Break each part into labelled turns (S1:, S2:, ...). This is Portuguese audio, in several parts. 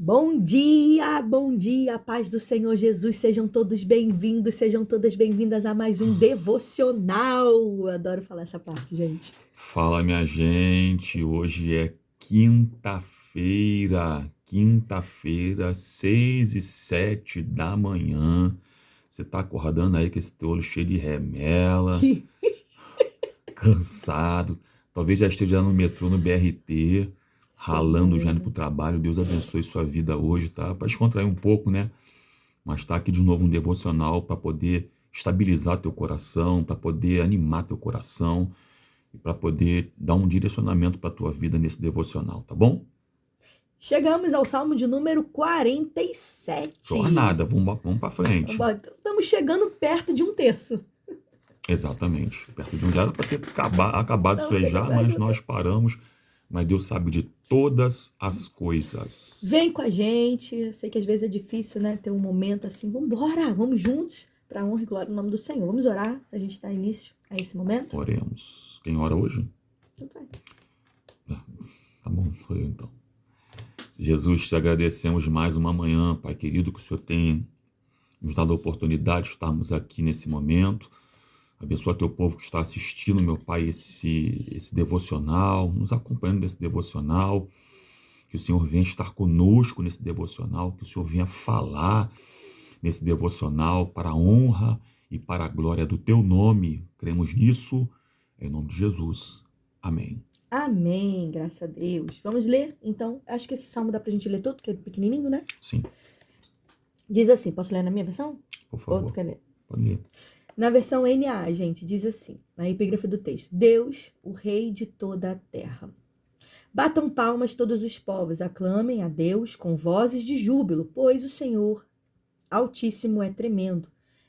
S1: Bom dia, a paz do Senhor Jesus, sejam todos bem-vindos, sejam todas bem-vindas a mais um devocional. Eu adoro falar essa parte, gente.
S2: Fala, minha gente, hoje é quinta-feira, 6h07 da manhã. Você tá acordando aí com esse teu olho cheio de remela, cansado, talvez já esteja no metrô, no BRT, ralando já indo pro trabalho. Deus abençoe sua vida hoje, tá? Para descontrair um pouco, né? Mas tá aqui de novo um devocional para poder estabilizar teu coração, para poder animar teu coração e para poder dar um direcionamento para a tua vida nesse devocional, tá bom?
S1: Chegamos ao Salmo de número 47.
S2: Jornada, vamos para frente.
S1: Estamos chegando perto de um terço.
S2: Exatamente. Perto de um dia era para ter acabado isso aí já, mas nós paramos. Mas Deus sabe de todas as coisas.
S1: Vem com a gente. Eu sei que às vezes é difícil, né? Ter um momento assim. Vambora, vamos juntos para honra e glória no nome do Senhor. Vamos orar para a gente dar início a esse momento?
S2: Oremos. Quem ora hoje?
S1: Então
S2: Tá bom, sou eu então. Jesus, te agradecemos mais uma manhã, Pai querido, que o Senhor tem nos dado a oportunidade de estarmos aqui nesse momento. Abençoa teu povo que está assistindo, meu Pai, esse devocional, nos acompanhando nesse devocional. Que o Senhor venha estar conosco nesse devocional, que o Senhor venha falar nesse devocional para a honra e para a glória do teu nome. Cremos nisso, em nome de Jesus. Amém.
S1: Amém, graças a Deus. Vamos ler, então? Acho que esse salmo dá pra gente ler todo, porque é pequenininho, né?
S2: Sim.
S1: Diz assim, posso ler na minha versão?
S2: Por favor.
S1: Ou tu quer ler?
S2: Pode ler.
S1: Na versão NA, gente, diz assim, na epígrafe do texto: Deus, o Rei de toda a terra. Batam palmas todos os povos, aclamem a Deus com vozes de júbilo, pois o Senhor Altíssimo é tremendo,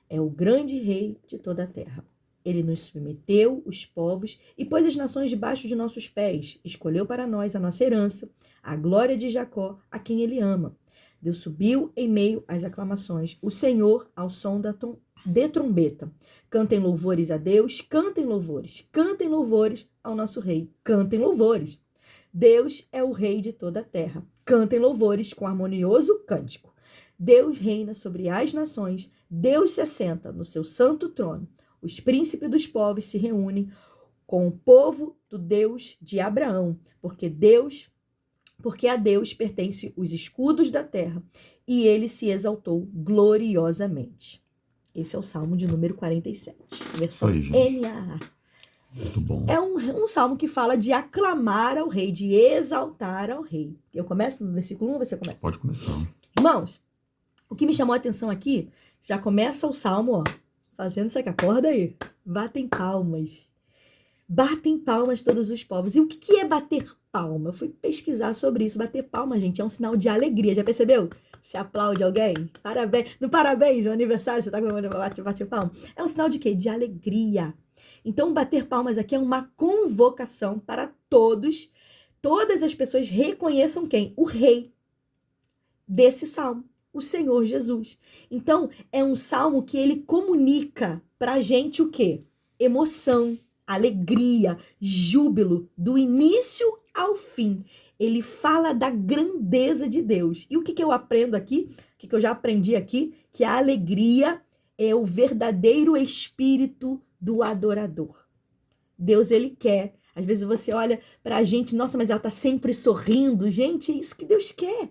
S1: é o grande Rei de toda a terra. Ele nos submeteu, os povos, e pôs as nações debaixo de nossos pés. Escolheu para nós a nossa herança, a glória de Jacó, a quem ele ama. Deus subiu em meio às aclamações, o Senhor ao som de trombeta. Cantem louvores a Deus, cantem louvores ao nosso Rei, cantem louvores. Deus é o Rei de toda a terra. Cantem louvores com harmonioso cântico. Deus reina sobre as nações, Deus se assenta no seu santo trono. Os príncipes dos povos se reúnem com o povo do Deus de Abraão, porque a Deus pertencem os escudos da terra, e ele se exaltou gloriosamente. Esse é o Salmo de número 47, versão NAA.
S2: Muito bom.
S1: É um salmo que fala de aclamar ao rei, de exaltar ao rei. Eu começo no versículo 1 ou você começa?
S2: Pode começar.
S1: Irmãos, o que me chamou a atenção aqui, já começa o salmo, ó, fazendo isso aqui, acorda aí. Batem palmas. Batem palmas todos os povos. E o que é bater palma? Eu fui pesquisar sobre isso. Bater palma, gente, é um sinal de alegria. Já percebeu? Você aplaude alguém? Parabéns. No parabéns, no aniversário, você tá comemorando, bate palma. É um sinal de quê? De alegria. Então, bater palmas aqui é uma convocação para todas as pessoas reconheçam quem? O rei desse salmo, o Senhor Jesus. Então, é um salmo que ele comunica pra gente o quê? Emoção, alegria, júbilo, do início ao fim. Ele fala da grandeza de Deus. E o que eu aprendo aqui? O que eu já aprendi aqui? Que a alegria é o verdadeiro espírito do adorador. Deus, ele quer. Às vezes você olha pra gente, nossa, mas ela tá sempre sorrindo. Gente, é isso que Deus quer.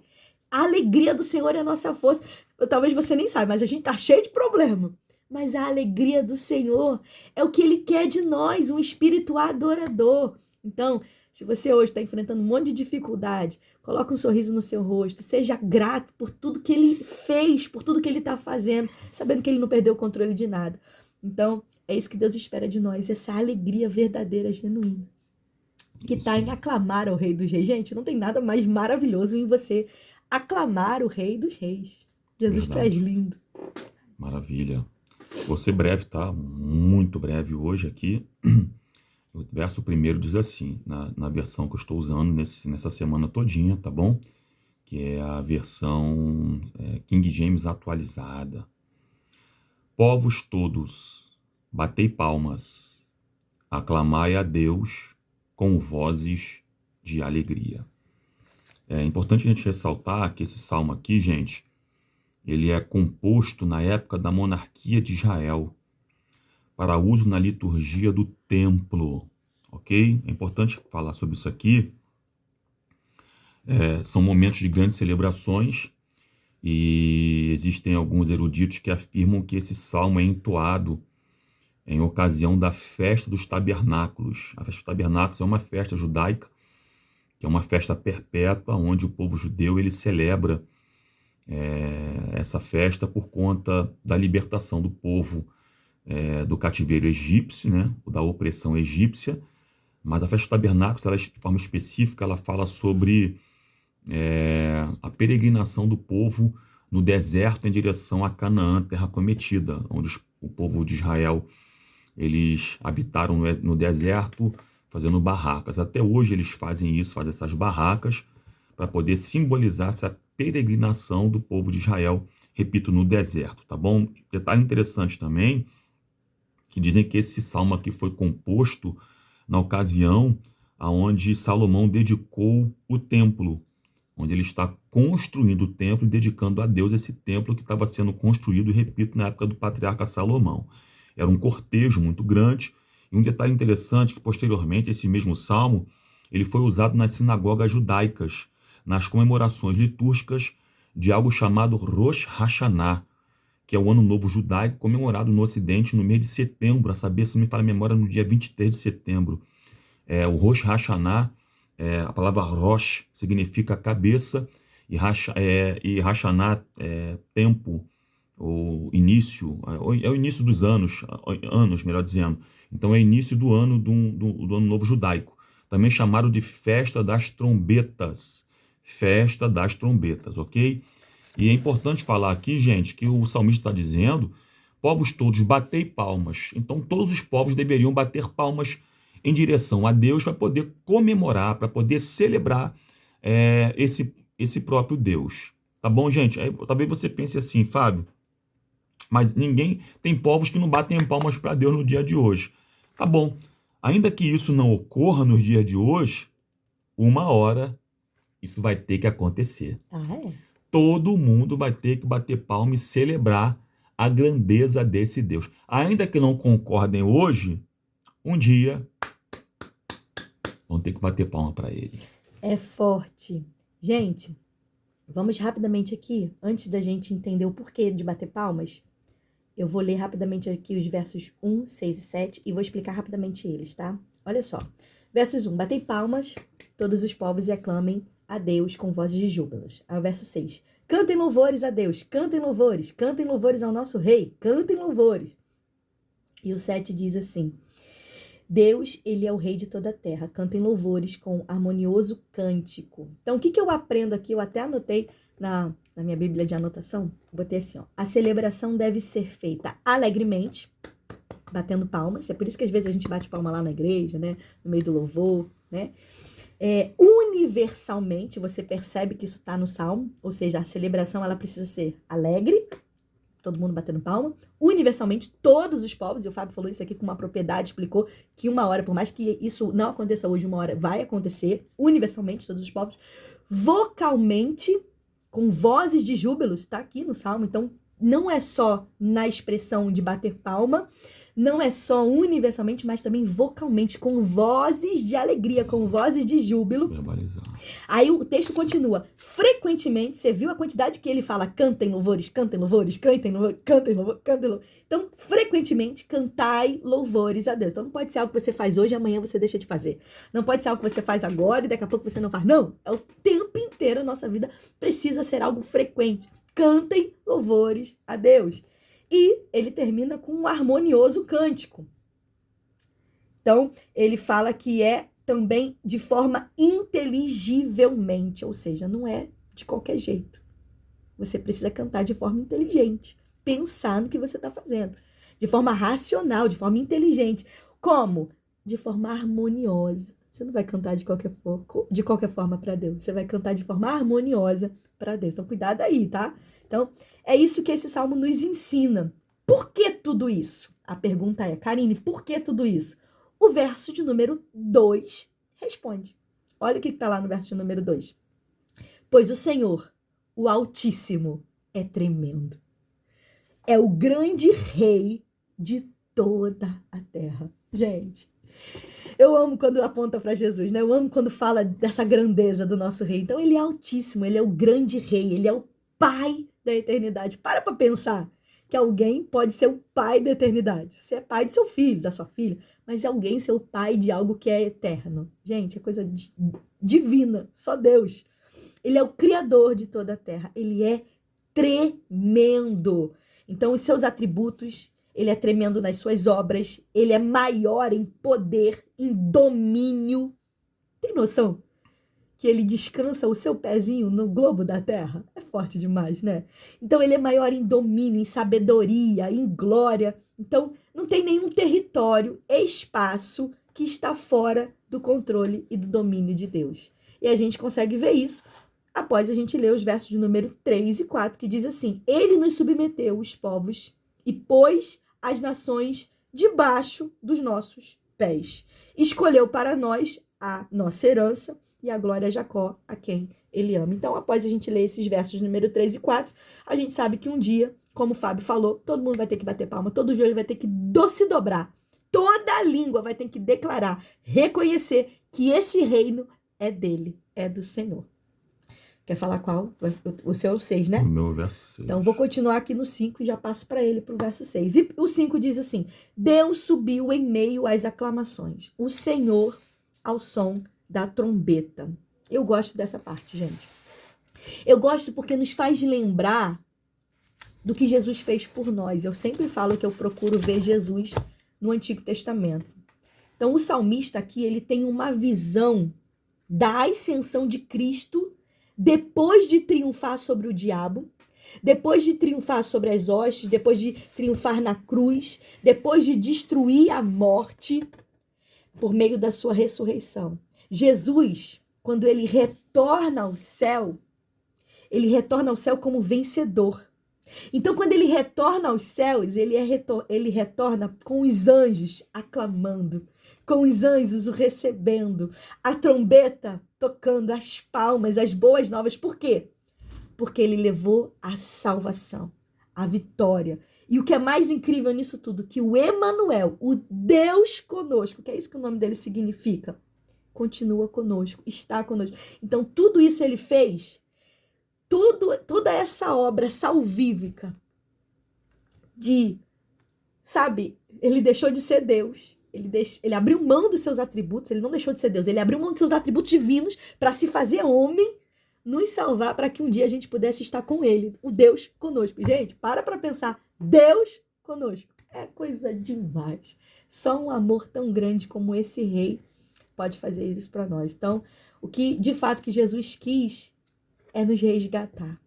S1: A alegria do Senhor é a nossa força. Talvez você nem saiba, mas a gente tá cheio de problema. Mas a alegria do Senhor é o que ele quer de nós, um espírito adorador. Então, se você hoje está enfrentando um monte de dificuldade, coloque um sorriso no seu rosto, seja grato por tudo que ele fez, por tudo que ele está fazendo, sabendo que ele não perdeu o controle de nada. Então, é isso que Deus espera de nós, essa alegria verdadeira, genuína, que está em aclamar ao Rei dos Reis. Gente, não tem nada mais maravilhoso em você aclamar o Rei dos Reis. Jesus, tu és lindo.
S2: Maravilha. Vou ser breve, tá? Muito breve hoje aqui. O verso primeiro diz assim, na versão que eu estou usando nessa semana todinha, tá bom? Que é a versão King James atualizada. Povos todos, batei palmas, aclamai a Deus com vozes de alegria. É importante a gente ressaltar que esse salmo aqui, gente, ele é composto na época da monarquia de Israel, para uso na liturgia do templo, ok? É importante falar sobre isso aqui. São momentos de grandes celebrações e existem alguns eruditos que afirmam que esse salmo é entoado em ocasião da festa dos tabernáculos. A festa dos tabernáculos é uma festa judaica, que é uma festa perpétua, onde o povo judeu ele celebra essa festa por conta da libertação do povo do cativeiro egípcio, né, da opressão egípcia. Mas a festa dos tabernáculos, ela, de forma específica, ela fala sobre a peregrinação do povo no deserto em direção a Canaã, terra prometida, onde o povo de Israel eles habitaram no deserto fazendo barracas. Até hoje eles fazem isso, fazem essas barracas para poder simbolizar essa peregrinação do povo de Israel, repito, no deserto, tá bom? Detalhe interessante também, que dizem que esse salmo aqui foi composto na ocasião aonde Salomão dedicou o templo, onde ele está construindo o templo e dedicando a Deus esse templo que estava sendo construído, repito, na época do patriarca Salomão. Era um cortejo muito grande, e um detalhe interessante que posteriormente esse mesmo salmo, ele foi usado nas sinagogas judaicas, nas comemorações litúrgicas de algo chamado Rosh Hashanah, que é o Ano Novo Judaico, comemorado no Ocidente no mês de setembro, a saber, se não me falha a memória, no dia 23 de setembro. O Rosh Hashanah, a palavra Rosh significa cabeça, e Hashanah é tempo, ou início, é o início dos anos, melhor dizendo. Então é início do ano do Ano Novo Judaico. Também chamado de Festa das Trombetas. Festa das Trombetas, ok? E é importante falar aqui, gente, que o salmista está dizendo, povos todos, batei palmas. Então todos os povos deveriam bater palmas em direção a Deus para poder comemorar, para poder celebrar esse próprio Deus. Tá bom, gente? Aí, talvez você pense assim, Fábio, mas tem povos que não batem palmas para Deus no dia de hoje. Tá bom. Ainda que isso não ocorra nos dias de hoje, uma hora isso vai ter que acontecer. Todo mundo vai ter que bater palma e celebrar a grandeza desse Deus. Ainda que não concordem hoje, um dia vão ter que bater palma para ele.
S1: É forte. Gente, vamos rapidamente aqui, antes da gente entender o porquê de bater palmas, eu vou ler rapidamente aqui os versos 1, 6 e 7 e vou explicar rapidamente eles, tá? Olha só. Versos 1. Batei palmas, todos os povos, e aclamem a Deus com vozes de júbilos. Ao verso 6. Cantem louvores a Deus, cantem louvores ao nosso rei, cantem louvores. E o 7 diz assim: Deus, ele é o rei de toda a terra, cantem louvores com harmonioso cântico. Então, o que eu aprendo aqui? Eu até anotei na minha Bíblia de anotação, botei assim, ó: a celebração deve ser feita alegremente, batendo palmas. É por isso que às vezes a gente bate palma lá na igreja, né? No meio do louvor, né? Universalmente, você percebe que isso está no Salmo, ou seja, a celebração ela precisa ser alegre, todo mundo batendo palma, universalmente, todos os povos, e o Fábio falou isso aqui com uma propriedade, explicou que uma hora, por mais que isso não aconteça hoje, uma hora vai acontecer, universalmente, todos os povos, vocalmente, com vozes de júbilos, tá aqui no Salmo, então não é só na expressão de bater palma, não é só universalmente, mas também vocalmente, com vozes de alegria, com vozes de júbilo. Aí o texto continua. Frequentemente, você viu a quantidade que ele fala, cantem louvores, cantem louvores, cantem louvores, cantem louvores, cantem louvores. Então, frequentemente, cantai louvores a Deus. Então, não pode ser algo que você faz hoje e amanhã você deixa de fazer. Não pode ser algo que você faz agora e daqui a pouco você não faz. Não, é o tempo inteiro a nossa vida precisa ser algo frequente. Cantem louvores a Deus. E ele termina com um harmonioso cântico. Então, ele fala que é também de forma inteligivelmente, ou seja, não é de qualquer jeito. Você precisa cantar de forma inteligente, pensar no que você está fazendo, de forma racional, de forma inteligente. Como? De forma harmoniosa. Você não vai cantar de qualquer forma para Deus, você vai cantar de forma harmoniosa para Deus. Então, cuidado aí, tá? Então, é isso que esse salmo nos ensina. Por que tudo isso? A pergunta é, Karine, por que tudo isso? O verso de número 2 responde. Olha o que está lá no verso de número 2. Pois o Senhor, o Altíssimo, é tremendo. É o grande rei de toda a terra. Gente, eu amo quando aponta para Jesus, né? Eu amo quando fala dessa grandeza do nosso rei. Então, ele é altíssimo, ele é o grande rei, ele é o pai da eternidade. Para pensar que alguém pode ser o pai da eternidade. Você é pai do seu filho, da sua filha, mas alguém ser o pai de algo que é eterno. Gente, é coisa divina, só Deus. Ele é o criador de toda a terra, ele é tremendo. Então, os seus atributos, ele é tremendo nas suas obras, ele é maior em poder, em domínio. Tem noção que ele descansa o seu pezinho no globo da terra? É forte demais, né? Então, ele é maior em domínio, em sabedoria, em glória. Então, não tem nenhum território, espaço que está fora do controle e do domínio de Deus. E a gente consegue ver isso após a gente ler os versos de número 3 e 4, que diz assim: ele nos submeteu os povos e pôs as nações debaixo dos nossos pés. Escolheu para nós a nossa herança e a glória a Jacó, a quem ele ama. Então, após a gente ler esses versos número 3 e 4, a gente sabe que um dia, como o Fábio falou, todo mundo vai ter que bater palma, todo joelho vai ter que se dobrar, toda a língua vai ter que declarar, reconhecer que esse reino é dele, é do Senhor. Quer falar qual? O seu é o 6, né?
S2: O meu verso 6.
S1: Então, vou continuar aqui no 5 e já passo para ele, para o verso 6. E o 5 diz assim: Deus subiu em meio às aclamações, o Senhor ao som da trombeta. Eu gosto dessa parte, gente. Eu gosto porque nos faz lembrar do que Jesus fez por nós. Eu sempre falo que eu procuro ver Jesus no Antigo Testamento. Então, o salmista aqui, ele tem uma visão da ascensão de Cristo depois de triunfar sobre o diabo, depois de triunfar sobre as hostes, depois de triunfar na cruz, depois de destruir a morte por meio da sua ressurreição. Jesus, quando ele retorna ao céu como vencedor. Então, quando ele retorna aos céus, ele retorna com os anjos aclamando, com os anjos o recebendo, a trombeta tocando, as palmas, as boas novas. Por quê? Porque ele levou a salvação, a vitória. E o que é mais incrível nisso tudo, que o Emanuel, o Deus conosco, que é isso que o nome dele significa, continua conosco, está conosco. Então, tudo isso ele fez, toda essa obra salvífica ele deixou de ser Deus. Ele abriu mão dos seus atributos, ele não deixou de ser Deus, ele abriu mão dos seus atributos divinos para se fazer homem, nos salvar para que um dia a gente pudesse estar com ele, o Deus conosco. Gente, para pensar, Deus conosco. É coisa demais. Só um amor tão grande como esse rei pode fazer isso para nós. Então, o que de fato que Jesus quis é nos resgatar.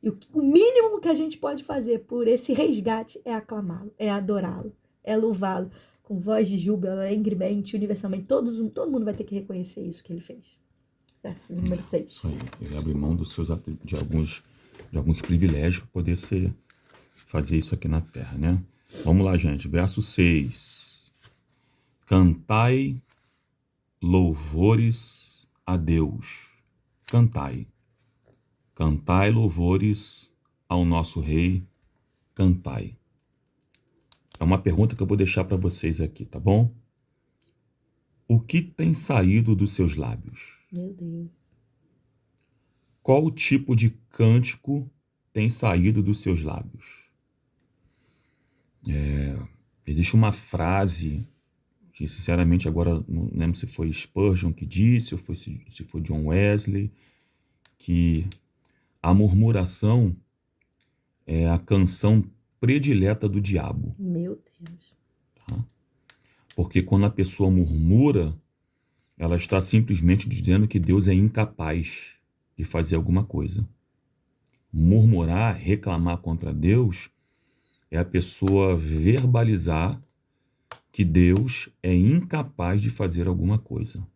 S1: E o mínimo que a gente pode fazer por esse resgate é aclamá-lo, é adorá-lo, é louvá-lo com voz de júbilo, alegremente, universalmente. Todo mundo vai ter que reconhecer isso que ele fez. Verso número 6.
S2: Isso aí. Ele abre mão dos seus de alguns privilégios para poder fazer isso aqui na terra, né? Vamos lá, gente. Verso 6. Cantai louvores a Deus. Cantai. Cantai louvores ao nosso rei. Cantai. É uma pergunta que eu vou deixar para vocês aqui, tá bom? O que tem saído dos seus lábios?
S1: Meu Deus.
S2: Qual tipo de cântico tem saído dos seus lábios? Existe uma frase que, sinceramente, agora não lembro se foi Spurgeon que disse, ou se foi John Wesley, que a murmuração é a canção predileta do diabo.
S1: Meu Deus.
S2: Tá? Porque quando a pessoa murmura, ela está simplesmente dizendo que Deus é incapaz de fazer alguma coisa. Murmurar, reclamar contra Deus, é a pessoa verbalizar que Deus é incapaz de fazer alguma coisa.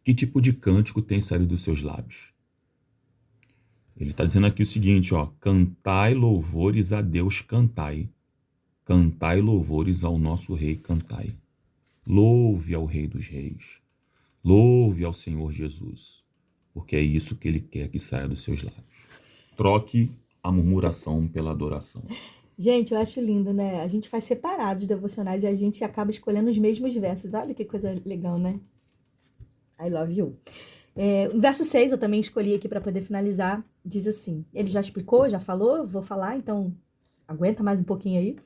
S2: Que tipo de cântico tem saído dos seus lábios? Ele está dizendo aqui o seguinte, ó: cantai louvores a Deus, cantai. Cantai louvores ao nosso rei, cantai. Louve ao Rei dos Reis. Louve ao Senhor Jesus. porque é isso que ele quer que saia dos seus lábios. Troque a murmuração pela adoração.
S1: Gente, eu acho lindo, né? A gente faz separados devocionais e a gente acaba escolhendo os mesmos versos. Olha que coisa legal, né? I love you. O verso 6 eu também escolhi aqui para poder finalizar. Diz assim, ele já explicou, já falou, vou falar, então aguenta mais um pouquinho aí.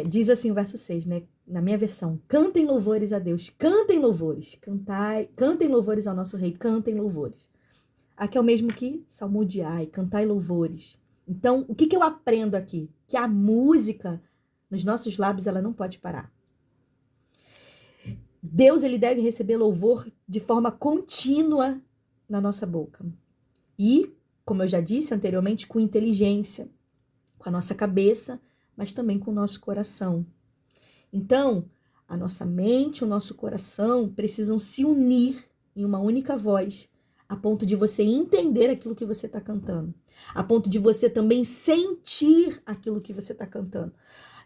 S1: Diz assim o verso 6, né? Na minha versão, cantem louvores a Deus, cantem louvores, cantem louvores ao nosso rei, cantem louvores. Aqui é o mesmo que salmodiai, cantai louvores. Então, o que eu aprendo aqui? Que a música nos nossos lábios, ela não pode parar. Deus, ele deve receber louvor de forma contínua na nossa boca. E, como eu já disse anteriormente, com inteligência, com a nossa cabeça, mas também com o nosso coração. Então, a nossa mente, o nosso coração precisam se unir em uma única voz, a ponto de você entender aquilo que você está cantando, a ponto de você também sentir aquilo que você está cantando,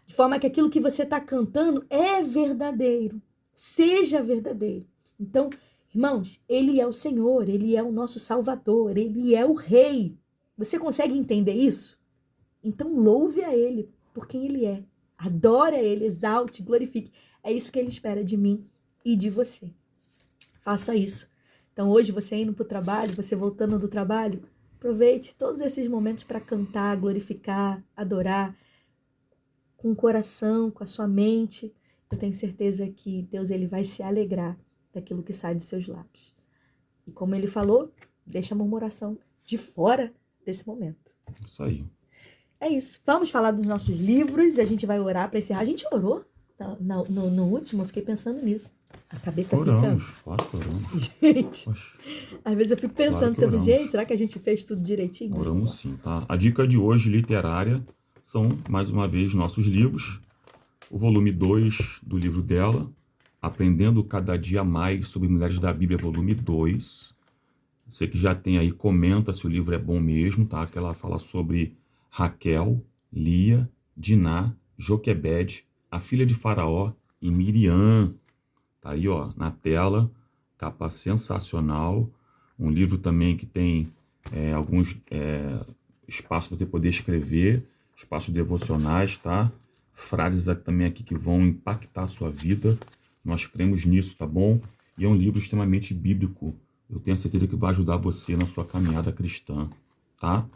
S1: de forma que aquilo que você está cantando é verdadeiro, seja verdadeiro. Então, irmãos, ele é o Senhor, ele é o nosso Salvador, ele é o Rei. Você consegue entender isso? Então, louve a ele por quem ele é. Adore a ele, exalte, glorifique. É isso que ele espera de mim e de você. Faça isso. Então, hoje, você indo para o trabalho, você voltando do trabalho, aproveite todos esses momentos para cantar, glorificar, adorar, com o coração, com a sua mente. Eu tenho certeza que Deus, ele vai se alegrar daquilo que sai dos seus lábios. E como ele falou, deixa a murmuração de fora desse momento.
S2: Isso aí.
S1: É isso. Vamos falar dos nossos livros. A gente vai orar para encerrar. A gente orou no último, eu fiquei pensando nisso. A cabeça
S2: Oramos,
S1: fica...
S2: claro que oramos.
S1: Gente,
S2: Poxa,
S1: às vezes eu fico pensando,
S2: claro que
S1: gente, será que a gente fez tudo direitinho?
S2: oramos sim, tá? A dica de hoje, literária, são, mais uma vez, nossos livros. O volume 2 do livro dela, Aprendendo Cada Dia Mais sobre Mulheres da Bíblia, volume 2. Você que já tem aí, comenta se o livro é bom mesmo, tá? Que ela fala sobre Raquel, Lia, Diná, Joquebede, a filha de Faraó e Miriam. Tá aí, ó, na tela, capa sensacional. Um livro também que tem alguns espaços para você poder escrever, espaços devocionais, tá? Frases também aqui que vão impactar a sua vida. Nós cremos nisso, tá bom? E é um livro extremamente bíblico. Eu tenho certeza que vai ajudar você na sua caminhada cristã, tá?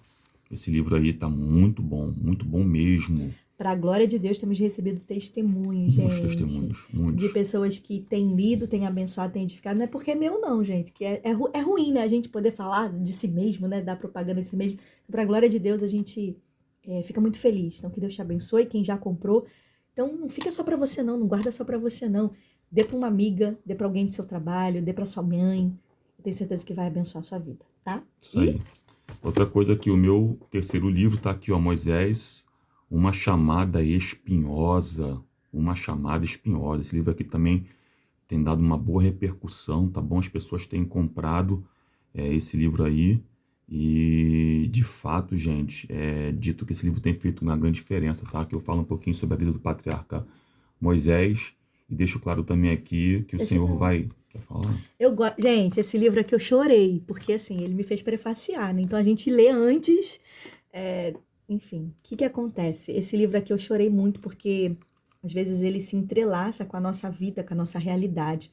S2: Esse livro aí tá muito bom mesmo.
S1: Para a glória de Deus, temos recebido testemunhos, gente.
S2: Muitos testemunhos, muitos.
S1: De pessoas que têm lido, têm abençoado, têm edificado. Não é porque é meu, não, gente. Que é ruim, né? A gente poder falar de si mesmo, né? Dar propaganda de si mesmo. Para a glória de Deus, a gente fica muito feliz. Então, que Deus te abençoe. Quem já comprou. Então, não fica só para você, não. Não guarda só para você, não. Dê para uma amiga, dê para alguém do seu trabalho, dê para sua mãe. Eu tenho certeza que vai abençoar a sua vida, tá?
S2: Isso aí. Outra coisa que o meu terceiro livro tá aqui, ó, Moisés, uma chamada espinhosa. Uma chamada espinhosa. Esse livro aqui também tem dado uma boa repercussão, tá bom? As pessoas têm comprado esse livro aí. E, de fato, gente, é dito que esse livro tem feito uma grande diferença, tá? Que eu falo um pouquinho sobre a vida do patriarca Moisés. E deixo claro também aqui que o Senhor vai... Quer falar?
S1: Gente, esse livro aqui eu chorei, porque assim, ele me fez prefaciar, né? Então a gente lê antes, enfim, o que acontece? Esse livro aqui eu chorei muito porque às vezes ele se entrelaça com a nossa vida, com a nossa realidade.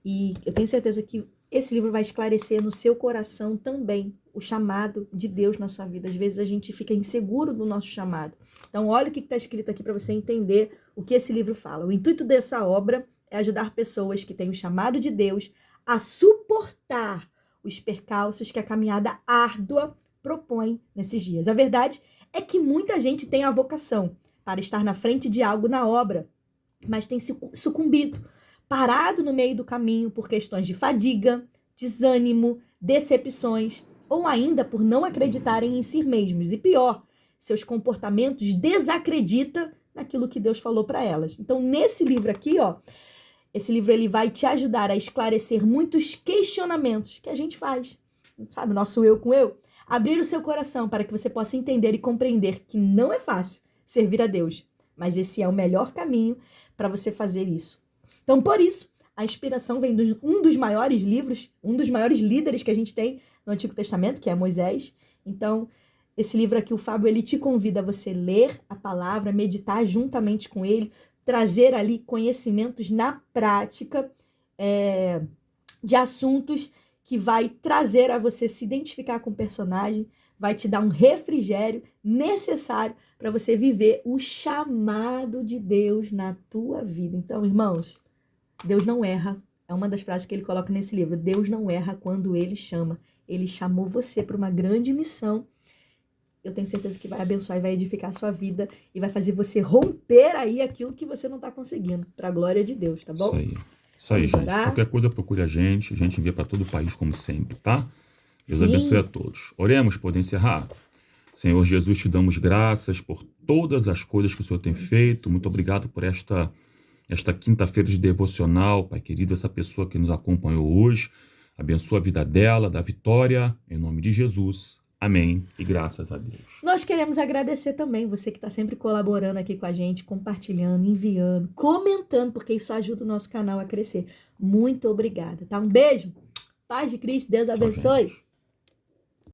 S1: E eu tenho certeza que esse livro vai esclarecer no seu coração também o chamado de Deus na sua vida. Às vezes a gente fica inseguro do nosso chamado. Então olha o que está escrito aqui para você entender o que esse livro fala. O intuito dessa obra é ajudar pessoas que têm o chamado de Deus a suportar os percalços que a caminhada árdua propõe nesses dias. A verdade é que muita gente tem a vocação para estar na frente de algo na obra, mas tem sucumbido, parado no meio do caminho por questões de fadiga, desânimo, decepções, ou ainda por não acreditarem em si mesmos. E pior, seus comportamentos desacreditam naquilo que Deus falou para elas. Então, nesse livro aqui, ó, esse livro ele vai te ajudar a esclarecer muitos questionamentos que a gente faz, sabe? Nosso eu com eu. Abrir o seu coração para que você possa entender e compreender que não é fácil servir a Deus, mas esse é o melhor caminho para você fazer isso. Então, por isso, A inspiração vem de um dos maiores livros, um dos maiores líderes que a gente tem no Antigo Testamento, que é Moisés. Então, esse livro aqui, o Fábio, ele te convida a você ler a palavra, meditar juntamente com ele, trazer ali conhecimentos na prática de assuntos que vai trazer a você se identificar com o personagem, vai te dar um refrigério necessário para você viver o chamado de Deus na tua vida. Então, irmãos, Deus não erra. É uma das frases que ele coloca nesse livro. Deus não erra quando ele chama. Ele chamou você para uma grande missão. Eu tenho certeza que vai abençoar e vai edificar a sua vida e vai fazer você romper aí aquilo que você não está conseguindo, para a glória de Deus, tá bom?
S2: Isso aí, gente. Qualquer coisa, procure a gente envia para todo o país, como sempre, tá? Deus abençoe a todos. Oremos, poder encerrar. Senhor Jesus, te damos graças por todas as coisas que o Senhor tem feito. Muito obrigado por esta quinta-feira de devocional, Pai querido, essa pessoa que nos acompanhou hoje. Abençoa a vida dela, da vitória, em nome de Jesus. Amém. E graças a Deus.
S1: Nós queremos agradecer também você que está sempre colaborando aqui com a gente, compartilhando, enviando, comentando, porque isso ajuda o nosso canal a crescer. Muito obrigada, tá? Um beijo. Paz de Cristo. Deus abençoe.